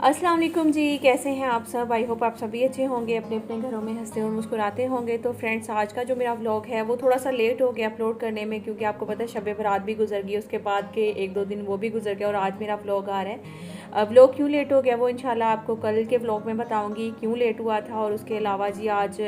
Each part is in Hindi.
अस्सलाम वालेकुम जी, कैसे हैं आप सब। आई होप आप सभी अच्छे होंगे, अपने अपने घरों में हंसते और मुस्कुराते होंगे। तो फ्रेंड्स, आज का जो मेरा व्लॉग है वो थोड़ा सा लेट हो गया अपलोड करने में, क्योंकि आपको पता है शब बारात भी गुजर गई, उसके बाद के 1-2 दिन वो भी गुजर गया और आज मेरा व्लॉग आ रहा है। व्लॉग क्यों लेट हो गया वो इंशाल्लाह आपको कल के व्लॉग में बताऊँगी क्यों लेट हुआ था। और उसके अलावा जी आज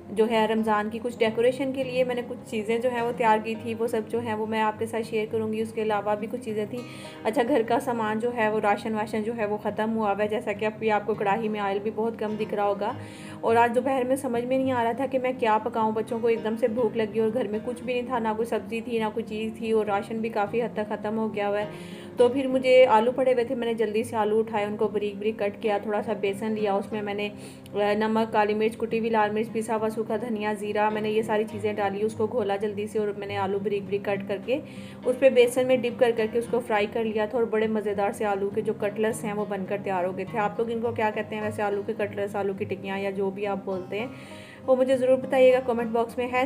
जो है रमज़ान की कुछ डेकोरेशन के लिए मैंने कुछ चीज़ें जो है वो तैयार की थी, वो सब जो है वो मैं आपके साथ शेयर करूँगी। उसके अलावा भी कुछ चीज़ें थी। अच्छा, घर का सामान जो है वो राशन वाशन जो है वो ख़त्म हुआ हुआ है, जैसा कि अभी आपको कढ़ाई में ऑयल भी बहुत कम दिख रहा होगा। और आज दोपहर में समझ में नहीं आ रहा था कि मैं क्या पकाऊँ। बच्चों को एकदम से भूख लगी और घर में कुछ भी नहीं था, ना कोई सब्ज़ी थी ना कोई चीज़ थी, और राशन भी काफ़ी हद तक ख़त्म हो गया हुआ है। तो फिर मुझे आलू पड़े हुए थे, मैंने जल्दी से आलू उठाए, उनको बारीक बारीक कट किया, थोड़ा सा बेसन लिया, उसमें मैंने नमक, काली मिर्च, कुटी हुई लाल मिर्च, पिसा हुआ सूखा धनिया, ज़ीरा, मैंने ये सारी चीज़ें डाली, उसको घोला जल्दी से, और मैंने आलू बारीक बारीक कट करके उस पर बेसन में डिप कर करके उसको फ्राई कर लिया था। और बड़े मज़ेदार से आलू के जो कटलेट्स हैं वो बनकर तैयार हो गए थे। आप लोग इनको क्या कहते हैं वैसे, आलू के कटलेट्स, आलू की टिक्कियाँ, या जो भी आप बोलते हैं वो मुझे ज़रूर बताइएगा कमेंट बॉक्स में। है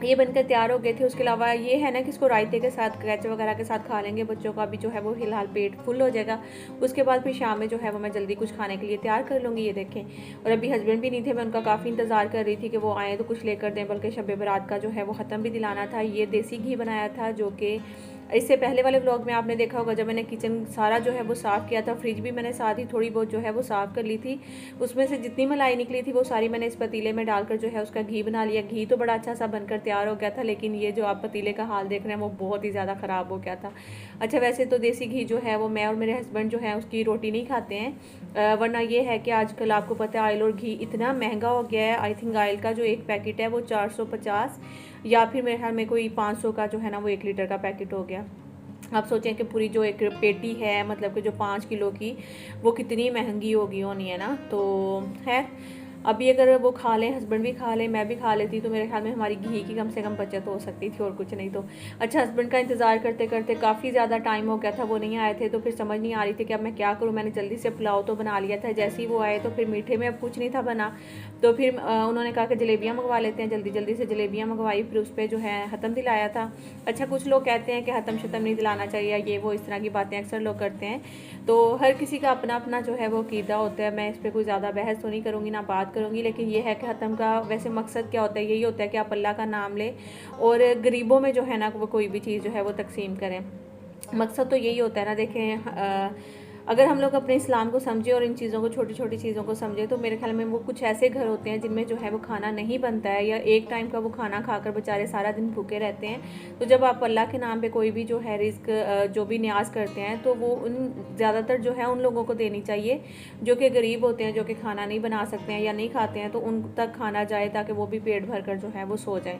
ये बनकर तैयार हो गए थे। उसके अलावा ये है ना कि इसको रायते के साथ, केचप वगैरह के साथ खा लेंगे, बच्चों का भी जो है वो फिलहाल पेट फुल हो जाएगा। उसके बाद फिर शाम में जो है वो मैं जल्दी कुछ खाने के लिए तैयार कर लूँगी। ये देखें, और अभी हस्बैंड भी नहीं थे, मैं उनका काफ़ी इंतज़ार कर रही थी कि वो आए तो कुछ लेकर दें, बल्कि शब बारात का जो है वो ख़त्म भी दिलाना था। ये देसी घी बनाया था, जो कि इससे पहले वाले व्लॉग में आपने देखा होगा, जब मैंने किचन सारा जो है वो साफ़ किया था। फ्रिज भी मैंने साथ ही थोड़ी बहुत जो है वो साफ़ कर ली थी, उसमें से जितनी मलाई निकली थी वो सारी मैंने इस पतीले में डालकर जो है उसका घी बना लिया। घी तो बड़ा अच्छा सा बनकर तैयार हो गया था, लेकिन ये जो आप पतीले का हाल देख रहे हैं वो बहुत ही ज़्यादा ख़राब हो गया था। अच्छा, वैसे तो देसी घी जो है वो मैं और मेरे हस्बैंड जो है उसकी रोटी नहीं खाते हैं, वरना ये है कि आजकल आपको पता है ऑयल और घी इतना महंगा हो गया है। आई थिंक ऑयल का जो एक पैकेट है वो 450, या फिर मेरे ख्याल में कोई 500 का जो है ना वो 1 लीटर का पैकेट हो गया। आप सोचें कि पूरी जो एक पेटी है, मतलब कि जो 5 किलो की, वो कितनी महंगी होगी होनी है ना। तो है, अभी अगर वो खा लें, हस्बैंड भी खा लें, मैं भी खा लेती, तो मेरे ख्याल में हमारी घी की कम से कम बचत हो सकती थी, और कुछ नहीं तो। अच्छा, हस्बैंड का इंतज़ार करते करते काफ़ी ज़्यादा टाइम हो गया था, वो नहीं आए थे, तो फिर समझ नहीं आ रही थी कि अब मैं क्या करूँ। मैंने जल्दी से पुलाव तो बना लिया था, जैसे ही वो आए तो फिर मीठे में अब कुछ नहीं था बना, तो फिर उन्होंने कहा कि जलेबियाँ मंगवा लेते हैं। जल्दी जल्दी से जलेबियाँ मंगवाई, फिर उस पर जो है ख़त्म दिलाया था। अच्छा, कुछ लोग कहते हैं कि ख़त्म शतम नहीं दिलाना चाहिए, ये वो इस तरह की बातें अक्सर लोग करते हैं, तो हर किसी का अपना अपना जो है वो कीदा होता है। मैं इस पर कोई ज़्यादा बहस तो नहीं करूँगी, ना बात करूँगी, लेकिन ये है कि ख़त्म का वैसे मकसद क्या होता है, यही होता है कि आप अल्लाह का नाम लें और गरीबों में जो है ना वो कोई भी चीज़ जो है वो तकसीम करें। मकसद तो यही होता है ना। देखें, अगर हम लोग अपने इस्लाम को समझें और इन चीज़ों को, छोटी छोटी चीज़ों को समझें, तो मेरे ख्याल में वो कुछ ऐसे घर होते हैं जिनमें जो है वो खाना नहीं बनता है, या एक टाइम का वो खाना खाकर बेचारे सारा दिन भूखे रहते हैं। तो जब आप अल्लाह के नाम पे कोई भी जो है रिस्क, जो भी न्याज करते हैं, तो वो उन ज़्यादातर जो है उन लोगों को देनी चाहिए जो कि गरीब होते हैं, जो कि खाना नहीं बना सकते हैं या नहीं खाते हैं, तो उन तक खाना जाए ताकि वो भी पेट भर कर जो है वो सो जाए।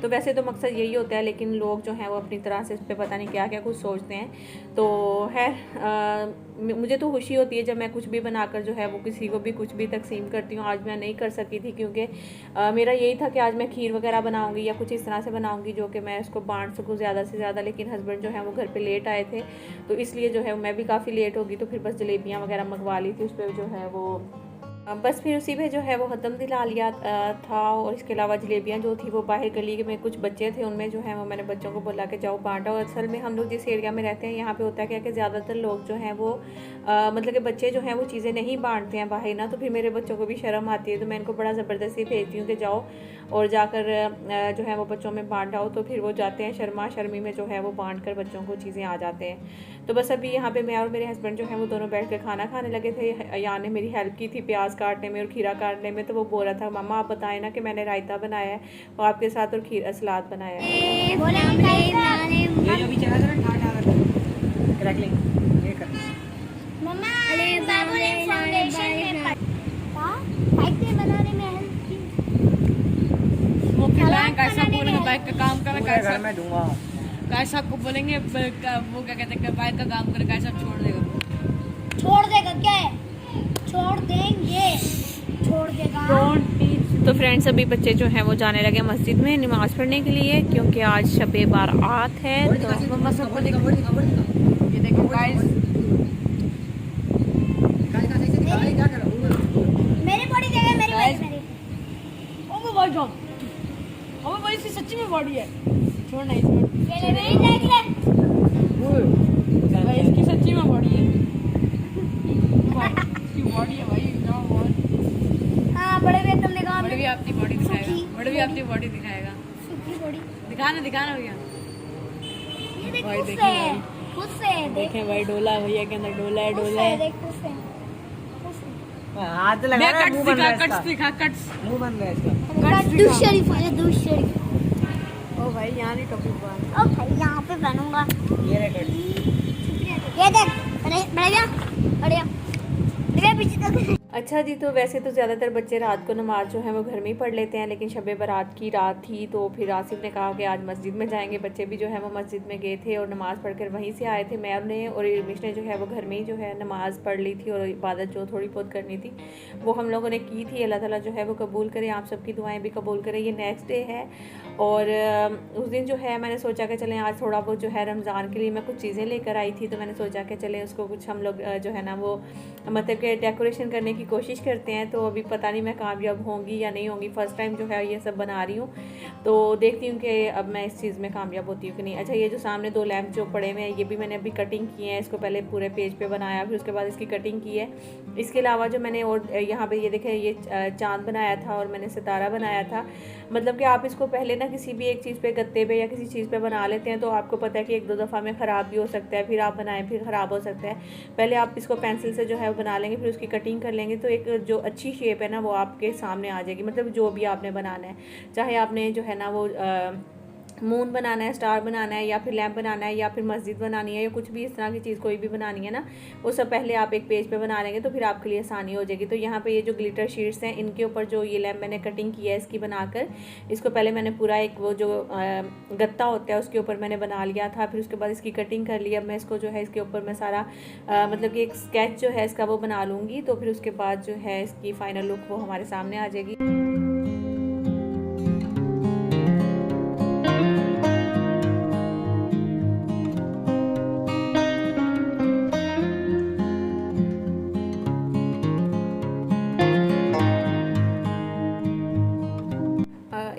तो वैसे तो मकसद यही होता है, लेकिन लोग जो हैं वो अपनी तरह से इस पर पता नहीं क्या क्या कुछ सोचते हैं। तो है, मुझे तो खुशी होती है जब मैं कुछ भी बनाकर जो है वो किसी को भी कुछ भी तकसीम करती हूँ। आज मैं नहीं कर सकी थी, क्योंकि मेरा यही था कि आज मैं खीर वगैरह बनाऊँगी या कुछ इस तरह से बनाऊँगी जो कि मैं उसको बांट सकूँ ज़्यादा से ज़्यादा, लेकिन हस्बैंड जो है वो घर पे लेट आए थे, तो इसलिए जो है मैं भी काफ़ी लेट होगी, तो फिर बस जलेबियाँ वगैरह मंगवा ली थी, उस पर जो है वो बस फिर उसी पे जो है वो ख़त्म दिला लिया था। और इसके अलावा जलेबियाँ जो थी वो बाहर गली में कुछ बच्चे थे, उनमें जो है वो मैंने बच्चों को बोला कि जाओ बांटा। और असल में हम लोग जिस एरिया में रहते हैं यहाँ पे होता है क्या कि ज़्यादातर लोग जो हैं वो मतलब कि बच्चे जो हैं वो चीज़ें नहीं बांटते हैं बाहर ना, तो फिर मेरे बच्चों को भी शर्म आती है, तो मैं इनको बड़ा ज़बरदस्ती भेजती हूँ कि जाओ और जाकर जो है वो बच्चों में बांट आओ। तो फिर वो जाते हैं, शर्मा शर्मी में जो है वो बांट कर बच्चों को चीज़ें आ जाते हैं। तो बस अभी यहाँ पे मैं और मेरे हस्बैंड जो है वो दोनों बैठ कर खाना खाने लगे थे। यान ने मेरी हेल्प की थी प्याज काटने में और खीरा काटने में, तो वो बोल रहा था मामा आप बताएं ना कि मैंने रायता बनाया है और आपके साथ और खीर सलाद बनाया है। बाइक का काम कर घर में दूंगा। गाइस आपको बोलेंगे वो क्या कहते हैं बाइक का काम कर, गाइस आप छोड़ देगा क्या है? छोड़ देंगे, छोड़ देगा। तो फ्रेंड्स, अभी बच्चे जो हैं वो जाने लगे मस्जिद में नमाज़ पढ़ने के लिए, क्योंकि आज शब बारात है। तो मम्मा सबको ये देखो गाइस, मेरी बॉडी जगह मेरी Guys. मेरी ओ भाई जान, अबे भाई इसकी सच्ची में बॉडी है, छोड़ नहीं छोड़, मेरी देख ले। भाई इसकी सच्ची में बॉडी है। अपनी बॉडी दिखाएगा। सुखी बॉडी दिखाना भैया। ये देख भाई खुद देखें से भाई। खुद से देख देखें भाई, डोला भैया के अंदर डोला है, खुद डोला से है। देख खुद से हाथ लगा रहा है, मुंह बन रहा है कट्स इसका। दिखा, कट्स। मुंह बन रहा है इसका। कट्स दूध दिखा। शरीफ है दूध शरीफ। ओ भाई यहाँ नहीं टॉपिक बात। ओ भाई यहाँ पे बनूंगा। ये रहे कट। ये देख बढ़िया बढ़िया बढ़िया पीछे तक। अच्छा जी, तो वैसे तो ज़्यादातर बच्चे रात को नमाज जो है वो घर में ही पढ़ लेते हैं, लेकिन शब बारात की रात थी तो फिर आसिफ ने कहा कि आज मस्जिद में जाएंगे। बच्चे भी जो है वो मस्जिद में गए थे और नमाज़ पढ़कर वहीं से आए थे। मैं ने और इरमिश ने जो है वो घर में ही जो है नमाज़ पढ़ ली थी और इबादत जो थोड़ी बहुत करनी थी वो हम लोगों ने की थी। अल्लाह ताला जो है वो कबूल करे, आप सबकी दुआएँ भी कबूल करे। ये नेक्स्ट डे है और उस दिन जो है मैंने सोचा कि चलें आज थोड़ा बहुत जो है रमज़ान के लिए मैं कुछ चीज़ें लेकर आई थी, तो मैंने सोचा कि चलें उसको कुछ हम लोग जो है ना वो मतलब कि डेकोरेशन करने की कोशिश करते हैं। तो अभी पता नहीं मैं कामयाब होंगी या नहीं होंगी, फ़र्स्ट टाइम जो है ये सब बना रही हूँ, तो देखती हूँ कि अब मैं इस चीज़ में कामयाब होती हूँ कि नहीं। अच्छा, ये जो सामने 2 लैंप जो पड़े हुए हैं ये भी मैंने अभी कटिंग की है। इसको पहले पूरे पेज पे बनाया, फिर उसके बाद इसकी कटिंग की है। इसके अलावा जो मैंने और यहाँ पे ये देखें ये चाँद बनाया था और मैंने सितारा बनाया था। मतलब कि आप इसको पहले ना किसी भी एक चीज़ पे गत्ते पे या किसी चीज़ पे बना लेते हैं तो आपको पता है कि 1-2 दफ़ा में ख़राब भी हो सकता है, फिर आप बनाएं फिर ख़राब हो सकता है। पहले आप इसको पेंसिल से जो है बना लेंगे, फिर उसकी कटिंग कर लेंगे तो एक जो अच्छी शेप है ना वो आपके सामने आ जाएगी। मतलब जो भी आपने बनाना है, चाहे आपने जो है ना वो मून बनाना है, स्टार बनाना है, या फिर लैम्प बनाना है, या फिर मस्जिद बनानी है, या कुछ भी इस तरह की चीज़ कोई भी बनानी है ना, वो सब पहले आप एक पेज पे बना लेंगे तो फिर आपके लिए आसानी हो जाएगी। तो यहाँ पे ये जो ग्लिटर शीट्स हैं इनके ऊपर जो ये लैम्प मैंने कटिंग की है इसकी बनाकर, इसको पहले मैंने पूरा एक वो जो गत्ता होता है उसके ऊपर मैंने बना लिया था, फिर उसके बाद इसकी कटिंग कर ली। अब मैं इसको जो है इसके ऊपर मैं सारा मतलब कि एक स्केच जो है इसका वो बना लूँगी, तो फिर उसके बाद जो है इसकी फ़ाइनल लुक वो हमारे सामने आ जाएगी।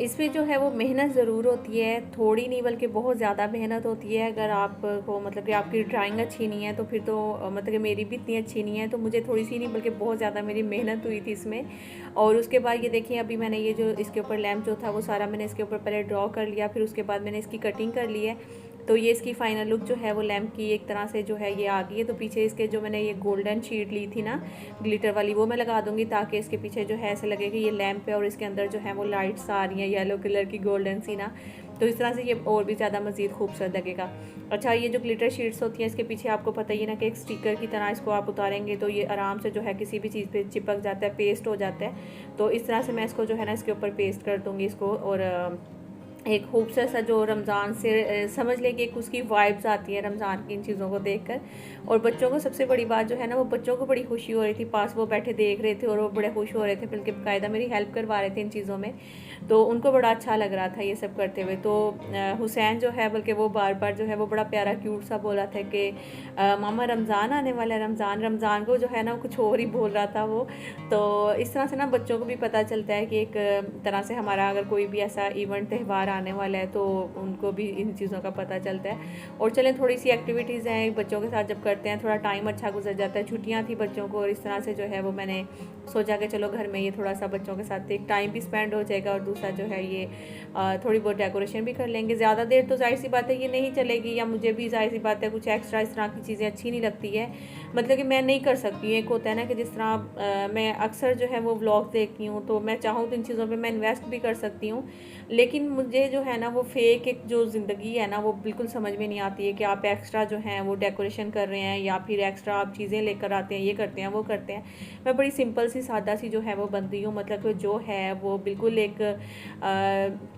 इसमें जो है वो मेहनत ज़रूर होती है, थोड़ी नहीं बल्कि बहुत ज़्यादा मेहनत होती है। अगर आपको मतलब कि आपकी ड्राइंग अच्छी नहीं है तो फिर तो मतलब कि मेरी भी इतनी अच्छी नहीं है, तो मुझे थोड़ी सी नहीं बल्कि बहुत ज़्यादा मेरी मेहनत हुई थी इसमें। और उसके बाद ये देखिए अभी मैंने ये जो इसके ऊपर लैम्प जो था वो सारा मैंने इसके ऊपर पहले ड्रॉ कर लिया, फिर उसके बाद मैंने इसकी कटिंग कर ली है। तो ये इसकी फ़ाइनल लुक जो है वो लैम्प की एक तरह से जो है ये आ गई है। तो पीछे इसके जो मैंने ये गोल्डन शीट ली थी ना ग्लिटर वाली, वो मैं लगा दूंगी ताकि इसके पीछे जो है ऐसे लगे कि ये लैम्प है और इसके अंदर जो है वो लाइट्स आ रही हैं येलो कलर की गोल्डन सी ना, तो इस तरह से ये और भी ज़्यादा मज़ीद खूबसूरत लगेगा। अच्छा, ये जो ग्लिटर शीट्स होती हैं इसके पीछे आपको पता ही है ना कि एक स्टिकर की तरह इसको आप उतारेंगे तो ये आराम से जो है किसी भी चीज़ पे चिपक जाता है, पेस्ट हो जाता है। तो इस तरह से मैं इसको जो है ना इसके ऊपर पेस्ट कर दूँगी इसको, और एक खूबसूरत सा जो रमज़ान से समझ लें कि एक उसकी वाइब्स आती है रमज़ान की इन चीज़ों को देखकर। और बच्चों को सबसे बड़ी बात जो है ना वो बच्चों को बड़ी खुशी हो रही थी, पास वो बैठे देख रहे थे और वो बड़े खुश हो रहे थे, बल्कि बाकायदा मेरी हेल्प करवा रहे थे इन चीज़ों में, तो उनको बड़ा अच्छा लग रहा था ये सब करते हुए। तो हुसैन जो है बल्कि वो बार बार जो है वो बड़ा प्यारा क्यूट सा बोला था कि मामा रमज़ान आने वाला है, रमज़ान रमज़ान को जो है ना कुछ और ही बोल रहा था वो। तो इस तरह से ना बच्चों को भी पता चलता है कि एक तरह से हमारा अगर कोई भी ऐसा इवेंट त्यौहार आने वाला है तो उनको भी इन चीज़ों का पता चलता है। और चलें थोड़ी सी एक्टिविटीज़ हैं बच्चों के साथ जब करते हैं थोड़ा टाइम अच्छा गुजर जाता है, छुट्टियां थी बच्चों को, और इस तरह से जो है वो मैंने सोचा कि चलो घर में ये थोड़ा सा बच्चों के साथ एक टाइम भी स्पेंड हो जाएगा, और दूसरा जो है ये थोड़ी बहुत डेकोरेशन भी कर लेंगे। ज़्यादा देर तो जाहिर सी बात है ये नहीं चलेगी, या मुझे भी जाहिर सी बात है कुछ एक्स्ट्रा इस तरह की चीज़ें अच्छी नहीं लगती है, मतलब कि मैं नहीं कर सकती। एक होता है ना कि जिस तरह मैं अक्सर जो है वो व्लॉग देखती हूँ तो मैं चाहूँ तो इन चीज़ों पे मैं इन्वेस्ट भी कर सकती हूँ, लेकिन मुझे जो है ना वो फेक एक जो ज़िंदगी है ना वो बिल्कुल समझ में नहीं आती है कि आप एक्स्ट्रा जो है वो डेकोरेशन कर रहे हैं या फिर एक्स्ट्रा आप चीज़ें लेकर आते हैं, ये करते हैं वो करते हैं। मैं बड़ी सिंपल सी सादा सी जो है वो बनती हूँ, मतलब कि जो है वो बिल्कुल एक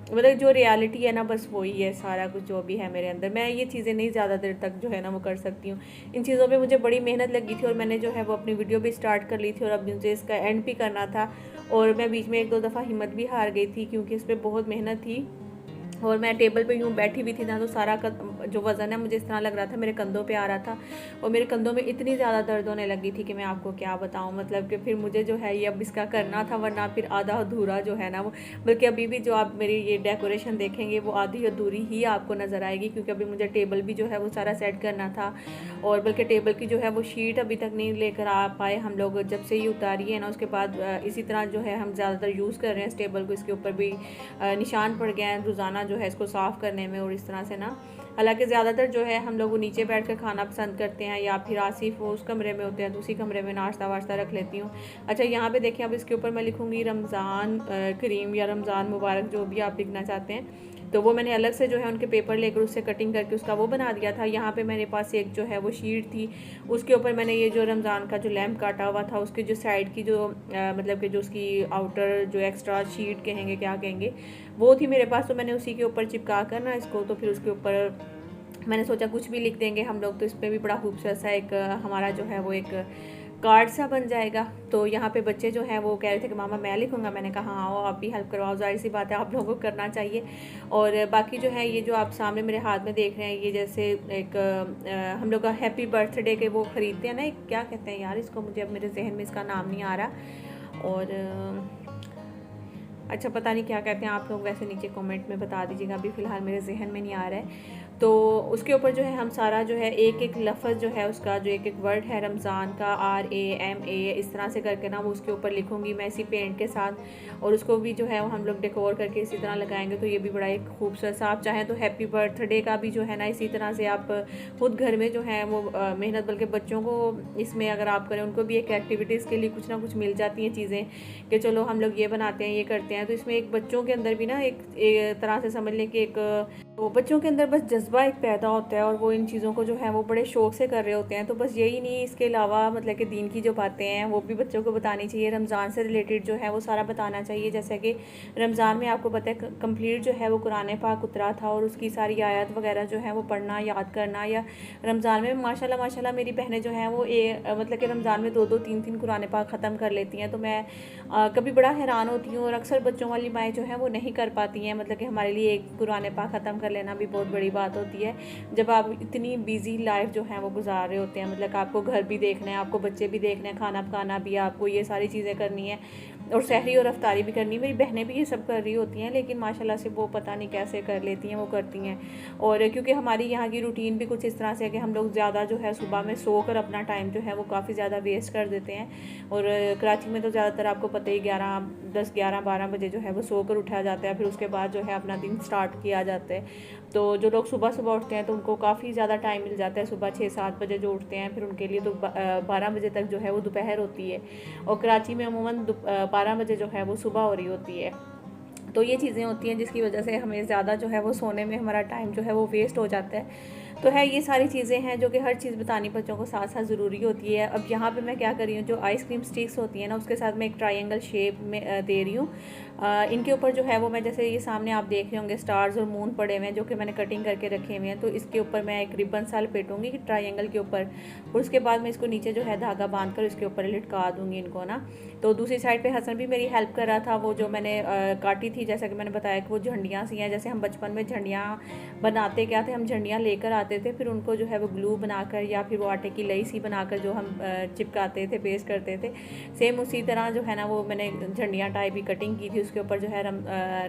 मतलब जो रियलिटी है ना बस वही है सारा कुछ जो भी है मेरे अंदर। मैं ये चीज़ें नहीं ज़्यादा देर तक जो है ना वो कर सकती हूँ। इन चीज़ों पे मुझे बड़ी मेहनत लगी थी और मैंने जो है वो अपनी वीडियो भी स्टार्ट कर ली थी और अब मुझे इसका एंड भी करना था, और मैं बीच में 1-2 दफ़ा हिम्मत भी हार गई थी क्योंकि इस पर बहुत मेहनत थी। और मैं टेबल पे यूँ बैठी हुई थी ना, तो सारा जो वज़न है मुझे इस तरह लग रहा था मेरे कंधों पे आ रहा था, और मेरे कंधों में इतनी ज़्यादा दर्द होने लगी थी कि मैं आपको क्या बताऊं। मतलब कि फिर मुझे जो है ये अब इसका करना था, वरना फिर आधा अधूरा जो है ना वो, बल्कि अभी भी जो आप मेरी ये डेकोरेशन देखेंगे वो आधी अधूरी ही आपको नज़र आएगी, क्योंकि अभी मुझे टेबल भी जो है वो सारा सेट करना था। और बल्कि टेबल की जो है वो शीट अभी तक नहीं लेकर आ पाए हम लोग, जब से ही उतारी है ना उसके बाद इसी तरह जो है हम ज़्यादातर यूज़ कर रहे हैं इस टेबल को। इसके ऊपर भी निशान पड़ गए हैं रोज़ाना जो है इसको साफ़ करने में, और इस तरह से ना। हालांकि ज़्यादातर जो है हम लोग नीचे बैठ कर खाना पसंद करते हैं, या फिर आसिफ वो उस कमरे में होते हैं तो उसी कमरे में नाश्ता वाश्ता रख लेती हूँ। अच्छा, यहाँ पे देखिए अब इसके ऊपर मैं लिखूँगी रमज़ान करीम या रमज़ान मुबारक, जो भी आप लिखना चाहते हैं। तो वो मैंने अलग से जो है उनके पेपर लेकर उससे कटिंग करके उसका वो बना दिया था। यहाँ पे मेरे पास एक जो है वो शीट थी, उसके ऊपर मैंने ये जो रमज़ान का जो लैम्प काटा हुआ था उसके जो साइड की जो मतलब कि जो उसकी आउटर जो एक्स्ट्रा शीट कहेंगे क्या कहेंगे वो थी मेरे पास, तो मैंने उसी के ऊपर चिपका कर ना इसको, तो फिर उसके ऊपर मैंने सोचा कुछ भी लिख देंगे हम लोग, तो इस पर भी बड़ा खूबसूरत सा एक हमारा जो है वो एक कार्ड सा बन जाएगा। तो यहाँ पे बच्चे जो हैं वो कह रहे थे कि मामा मैं लिखूँगा, मैंने कहा आओ आप भी हेल्प करवाओ, जाहिर सी बात है आप लोगों को करना चाहिए। और बाकी जो है ये जो आप सामने मेरे हाथ में देख रहे हैं, ये जैसे एक हम लोग का हैप्पी बर्थडे के वो ख़रीदते हैं ना, एक क्या कहते हैं यार इसको, मुझे अब मेरे जहन में इसका नाम नहीं आ रहा, और अच्छा पता नहीं क्या कहते हैं आप लोग, वैसे नीचे कमेंट में बता दीजिएगा, अभी फ़िलहाल मेरे जहन में नहीं आ रहा है। तो उसके ऊपर जो है हम सारा जो है एक एक लफ्ज़ जो है उसका जो एक एक वर्ड है रमज़ान का RAMA इस तरह से करके ना वो उसके ऊपर लिखूँगी मैं इसी पेंट के साथ, और उसको भी जो है वो हम लोग डेकोर करके इसी तरह लगाएंगे। तो ये भी बड़ा एक खूबसूरत सा, आप चाहें तो हैप्पी बर्थडे का भी जो है ना इसी तरह से आप खुद घर में जो है वो मेहनत, बल्कि बच्चों को इसमें अगर आप करें उनको भी एक एक्टिविटीज़ के लिए कुछ ना कुछ मिल जाती हैं चीज़ें कि चलो हम लोग ये बनाते हैं ये करते हैं। तो इसमें एक बच्चों के अंदर भी ना एक तरह से समझ लें कि एक तो बच्चों के अंदर बस जज्बा एक पैदा होता है, और वो इन चीज़ों को जो है वो बड़े शौक़ से कर रहे होते हैं। तो बस यही नहीं, इसके अलावा मतलब कि दीन की जो बातें हैं वो भी बच्चों को बतानी चाहिए, रमज़ान से रिलेटेड जो है वो सारा बताना चाहिए। जैसे कि रमज़ान में आपको पता है कंप्लीट जो है वो कुरान पाक उतरा था, और उसकी सारी आयत वगैरह जो है वो पढ़ना याद करना, या रमज़ान में माशाल्लाह मेरी बहनें जो हैं वो मतलब कि रमज़ान में 2-2 3-3 कुरान पाक ख़त्म कर लेती हैं। तो मैं कभी बड़ा हैरान होती हूँ, और अक्सर बच्चों वाली माएँ जो हैं वो नहीं कर पाती हैं। मतलब कि हमारे लिए एक कुरान पाक ख़त्म कर लेना भी बहुत बड़ी बात होती है, जब आप इतनी बिजी लाइफ जो है वो गुजार रहे होते हैं। मतलब कि आपको घर भी देखना है, आपको बच्चे भी देखने हैं, खाना पकाना भी, आपको ये सारी चीज़ें करनी है, और सहरी और अफ्तारी भी करनी है। मेरी बहनें भी ये सब कर रही होती हैं, लेकिन माशाल्लाह से वो पता नहीं कैसे कर लेती हैं, वो करती हैं। और क्योंकि हमारी यहाँ की रूटीन भी कुछ इस तरह से है कि हम लोग ज़्यादा जो है सुबह में सो कर अपना टाइम जो है वो काफ़ी ज़्यादा वेस्ट कर देते हैं। और कराची में तो ज़्यादातर आपको पता ही 10-11-12 बजे जो है वो सो कर उठाया जाता है, फिर उसके बाद जो है अपना दिन स्टार्ट किया जाता है। तो जो लोग सुबह उठते हैं तो उनको काफ़ी ज़्यादा टाइम मिल जाता है, सुबह 6-7 बजे जो उठते हैं फिर उनके लिए तो 12 बजे तक जो है वो दोपहर होती है, और कराची में अमूमन 12 बजे जो है वो सुबह हो रही होती है। तो ये चीज़ें होती हैं जिसकी वजह से हमें ज़्यादा जो है वो सोने में हमारा टाइम जो है वो वेस्ट हो जाता है। तो है ये सारी चीज़ें हैं जो कि हर चीज़ बतानी बच्चों को साथ साथ ज़रूरी होती है। अब यहाँ पे मैं क्या कर रही हूँ, जो आइसक्रीम स्टिक्स होती हैं ना उसके साथ मैं एक ट्रायंगल शेप में दे रही हूँ। इनके ऊपर जो है वो मैं जैसे ये सामने आप देख रहे होंगे स्टार्स और मून पड़े हुए हैं जो कि मैंने कटिंग करके रखे हुए हैं। तो इसके ऊपर मैं एक रिबन सा लपेटूँगी ट्रायंगल के ऊपर, और उसके बाद मैं इसको नीचे जो है धागा बांध कर इसके ऊपर लटका दूँगी इनको ना। तो दूसरी साइड पे हसन भी मेरी हेल्प कर रहा था, वो जो मैंने काटी थी, जैसा कि मैंने बताया कि वो झंडियाँ सी हैं, जैसे हम बचपन में झंडियाँ बनाते क्या थे, हम झंडियाँ लेकर आते थे, फिर उनको जो है वो ग्लू बनाकर या फिर वो आटे की लई सी बनाकर जो हम चिपकाते थे, पेस्ट करते थे, सेम उसी तरह जो है ना वो मैंने झंडियाँ टाइप की कटिंग की थी। उसके ऊपर जो है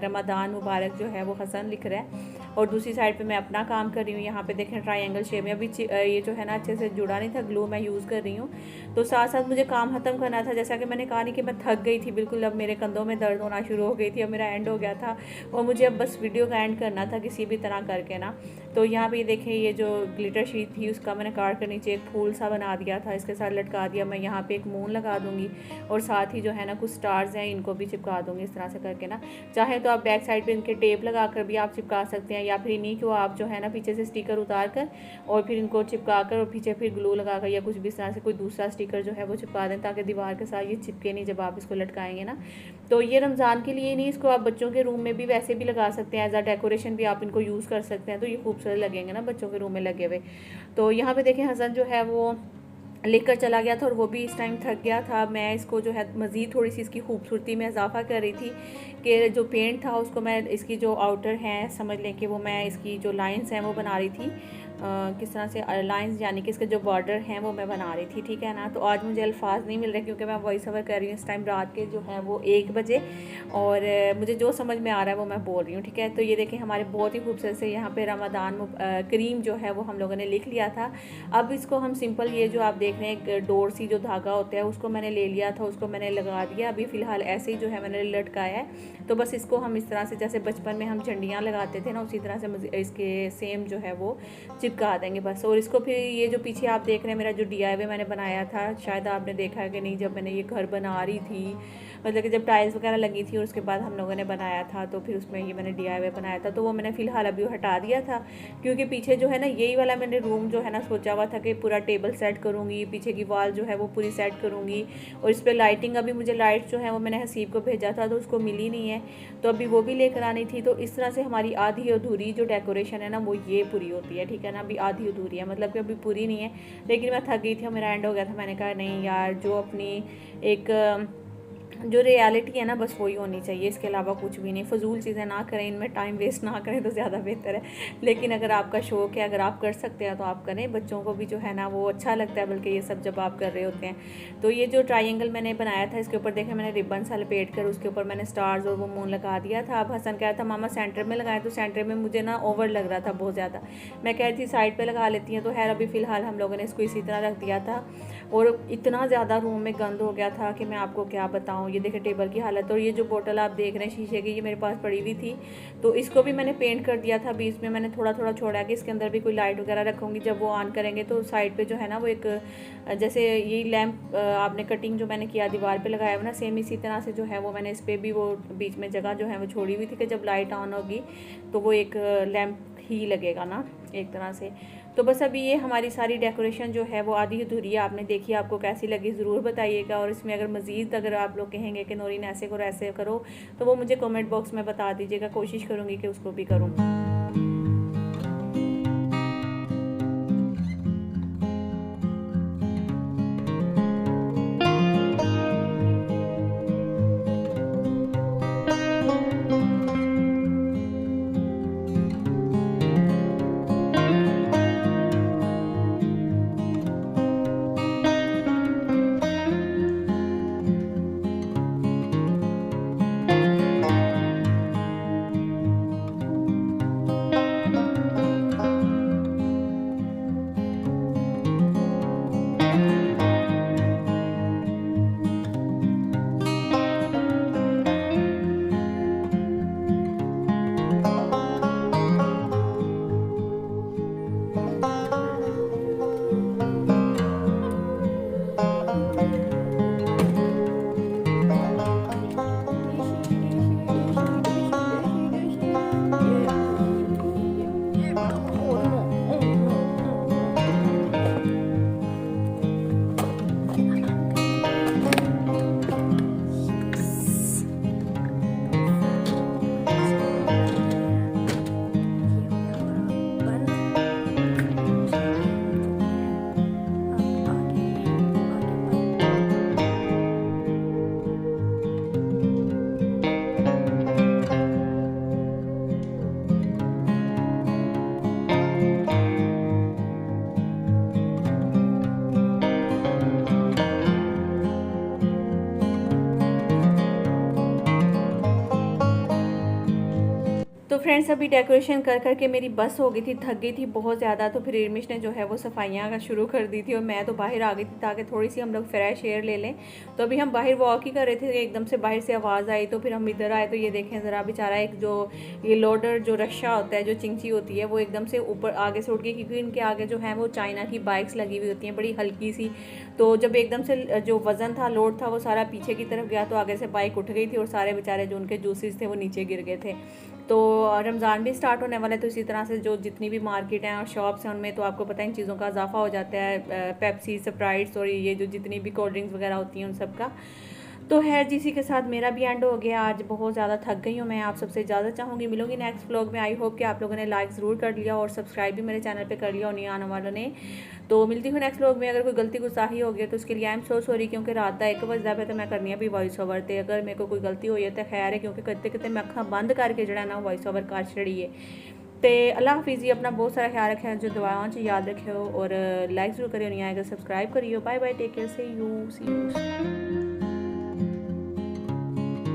रमज़ान मुबारक जो है वो हसन लिख रहा है, और दूसरी साइड पे मैं अपना काम कर रही हूँ। यहाँ पे देखें ट्रायंगल शेप में, अभी ये जो है ना अच्छे से जुड़ा नहीं था, ग्लू मैं यूज़ कर रही हूँ। तो साथ साथ मुझे काम ख़त्म करना था, जैसा कि मैंने कहा नहीं कि मैं थक गई थी बिल्कुल, अब मेरे कंधों में दर्द होना शुरू हो गई थी, अब मेरा एंड हो गया था, और मुझे अब बस वीडियो का एंड करना था किसी भी तरह करके ना। तो यहाँ पे देखें ये जो ग्लिटर शीट थी उसका मैंने काट कर नीचे एक फूल सा बना दिया था, इसके साथ लटका दिया। मैं यहाँ पे एक मून लगा दूँगी, और साथ ही जो है ना कुछ स्टार्स हैं इनको भी चिपका दूँगी इस तरह से करके ना। चाहे तो आप बैक साइड पे इनके टेप लगा कर भी आप चिपका सकते हैं, या फिर इन्हीं को आप जो है ना पीछे से स्टिकर उतार कर और फिर इनको चिपका कर और पीछे फिर ग्लू लगा कर या कुछ भी इस तरह से कोई दूसरा स्टिकर जो है वो चिपका दें, ताकि दीवार के साथ ये चिपके नहीं जब आप इसको लटकाएंगे ना। तो ये रमज़ान के लिए नहीं, इसको आप बच्चों के रूम में भी वैसे भी लगा सकते हैं, एज आ डेकोरेशन भी आप इनको यूज़ कर सकते हैं। तो ये खूबसूरत लगेंगे ना बच्चों के रूम में लगे हुए। तो यहाँ पे देखें हसन जो है वो लेकर चला गया था और वो भी इस टाइम थक गया था। मैं इसको जो है मज़ीद थोड़ी सी इसकी खूबसूरती में इजाफा कर रही थी कि जो पेंट था उसको मैं इसकी जो आउटर हैं समझ लें कि वो मैं इसकी जो लाइंस हैं वो बना रही थी। किस तरह से लाइंस यानी कि इसके जो बॉर्डर हैं वो मैं बना रही थी, ठीक है ना। तो आज मुझे अल्फाज नहीं मिल रहे क्योंकि मैं वॉइस ओवर कर रही हूँ इस टाइम रात के जो है वो 1 बजे, और मुझे जो समझ में आ रहा है वो मैं बोल रही हूँ, ठीक है। तो ये देखें हमारे बहुत ही खूबसूरत से यहाँ पे रमज़ान करीम जो है वो हम लोगों ने लिख लिया था। अब इसको हम सिंपल ये जो आप देख रहे हैं डोर सी जो धागा होता है उसको मैंने ले लिया था, उसको मैंने लगा दिया। अभी फ़िलहाल ऐसे ही जो है मैंने लटकाया है। तो बस इसको हम इस तरह से जैसे बचपन में हम झंडियाँ लगाते थे ना उसी तरह से इसके सेम जो है वो चिपका देंगे बस। और इसको फिर ये जो पीछे आप देख रहे हैं मेरा जो DIY मैंने बनाया था, शायद आपने देखा है कि नहीं, जब मैंने ये घर बना रही थी मतलब कि जब टाइल्स वगैरह लगी थी और उसके बाद हम लोगों ने बनाया था तो फिर उसमें ये मैंने DIY बनाया था। तो वो मैंने फ़िलहाल अभी हटा दिया था क्योंकि पीछे जो है ना यही वाला मैंने रूम जो है ना सोचा हुआ था कि पूरा टेबल सेट करूँगी, पीछे की वॉल जो है वो पूरी सेट करूँगी और इस पर लाइटिंग, अभी मुझे लाइट जो है वो मैंने हसीब को भेजा था तो उसको मिली नहीं है, तो अभी वो भी लेकर आनी थी। तो इस तरह से हमारी आधी अधूरी जो डेकोरेशन है ना वो ये पूरी होती है, ठीक है ना। अभी आधी अधूरी है मतलब कि अभी पूरी नहीं है, लेकिन मैं थक गई थी और मेरा एंड हो गया था। मैंने कहा नहीं यार, जो अपनी एक जो रियलिटी है ना बस वही होनी चाहिए, इसके अलावा कुछ भी नहीं। फजूल चीज़ें ना करें, इनमें टाइम वेस्ट ना करें तो ज़्यादा बेहतर है। लेकिन अगर आपका शौक़ है, अगर आप कर सकते हैं तो आप करें, बच्चों को भी जो है ना वो अच्छा लगता है बल्कि ये सब जब आप कर रहे होते हैं। तो ये जो ट्रायंगल मैंने बनाया था इसके ऊपर देखें मैंने रिबन सा लपेट कर उसके ऊपर मैंने स्टार्स और वो मून लगा दिया था। अब हसन कह रहा था मामा सेंटर में लगाए, तो सेंटर में मुझे ना ओवर लग रहा था बहुत ज़्यादा। मैं कह रही थी साइड पर लगा लेती हैं, तो खैर अभी फ़िलहाल हम लोगों ने इसको इसी तरह रख दिया था। और इतना ज़्यादा रूम में गंद हो गया था कि मैं आपको क्या बताऊँ। ये देखें टेबल की हालत, और ये जो बोतल आप देख रहे हैं शीशे की, ये मेरे पास पड़ी हुई थी तो इसको भी मैंने पेंट कर दिया था। बीच में मैंने थोड़ा थोड़ा छोड़ा कि इसके अंदर भी कोई लाइट वगैरह रखूँगी, जब वो ऑन करेंगे तो साइड पे जो है ना वो एक जैसे ये लैंप आपने कटिंग जो मैंने किया दीवार पे लगाया हुआ ना, सेम इसी तरह से जो है वो मैंने इस पर भी वो बीच में जगह जो है वो छोड़ी हुई थी कि जब लाइट ऑन होगी तो वो एक लैंप ही लगेगा ना एक तरह से। तो बस अभी ये हमारी सारी डेकोरेशन जो है वो आधी अधूरी है, आपने देखी, आपको कैसी लगी ज़रूर बताइएगा। और इसमें अगर मज़ीद अगर आप लोग कहेंगे कि नौरीन ऐसे करो तो वो मुझे कमेंट बॉक्स में बता दीजिएगा, कोशिश करूँगी कि उसको भी करूँ। तो फ्रेंड्स अभी डेकोरेशन कर करके मेरी बस हो गई थी, थक गई थी बहुत ज़्यादा। तो फिर इरमिश ने जो है वो सफाइयाँ का शुरू कर दी थी और मैं तो बाहर आ गई थी ताकि थोड़ी सी हम लोग फ्रेश एयर ले लें। तो अभी हम बाहर वॉक ही कर रहे थे, एकदम से बाहर से आवाज़ आई तो फिर हम इधर आए। तो ये देखें ज़रा बेचारा एक जो ये लोडर जो रक्षा होता है, जो चिंची होती है, वो एकदम से ऊपर आगे से उठ गई क्योंकि इनके आगे जो है वो चाइना की बाइक्स लगी हुई होती हैं बड़ी हल्की सी। तो जब एकदम से जो वज़न था, लोड था, वो सारा पीछे की तरफ गया तो आगे से बाइक उठ गई थी और सारे बेचारे जो उनके जूसेस थे वो नीचे गिर गए थे। तो रमज़ान भी स्टार्ट होने वाला है तो इसी तरह से जो जितनी भी मार्केट हैं और शॉप्स हैं उनमें तो आपको पता है इन चीज़ों का इजाफा हो जाता है, पेप्सी, स्प्राइट्स और ये जो जितनी भी कोल्ड ड्रिंक्स वगैरह होती हैं उन सब का। तो है जी, इसी के साथ मेरा भी एंड हो गया। आज बहुत ज़्यादा थक गई हूँ मैं। आप सबसे इजाज़त चाहूँगी, मिलूंगी नेक्स्ट व्लॉग में। आई होप कि आप लोगों ने लाइक ज़रूर कर लिया और सब्सक्राइब भी मेरे चैनल पे कर लिया और नहीं आने वालों ने। तो मिलती हूँ नेक्स्ट व्लॉग में। अगर कोई गलती गुस्ताही हो गया तो उसके लिए आई एम सो सॉरी, क्योंकि रात का 1 बजे पे तो मैं करनी भी वॉइस ओवर थे। अगर मेरे को कोई गलती हुई है तो खैर है, क्योंकि करते करते मैं अखा बंद करके जड़ा ना वॉइस ओवर कर छड़ी है। तो अल्लाह हाफिज़ जी, अपना बहुत सारा ख्याल रखें, जो दुआओं च याद रखियो और लाइक जरूर करियो, नहीं आएगा सब्सक्राइब करियो। Bye bye, take care, see you.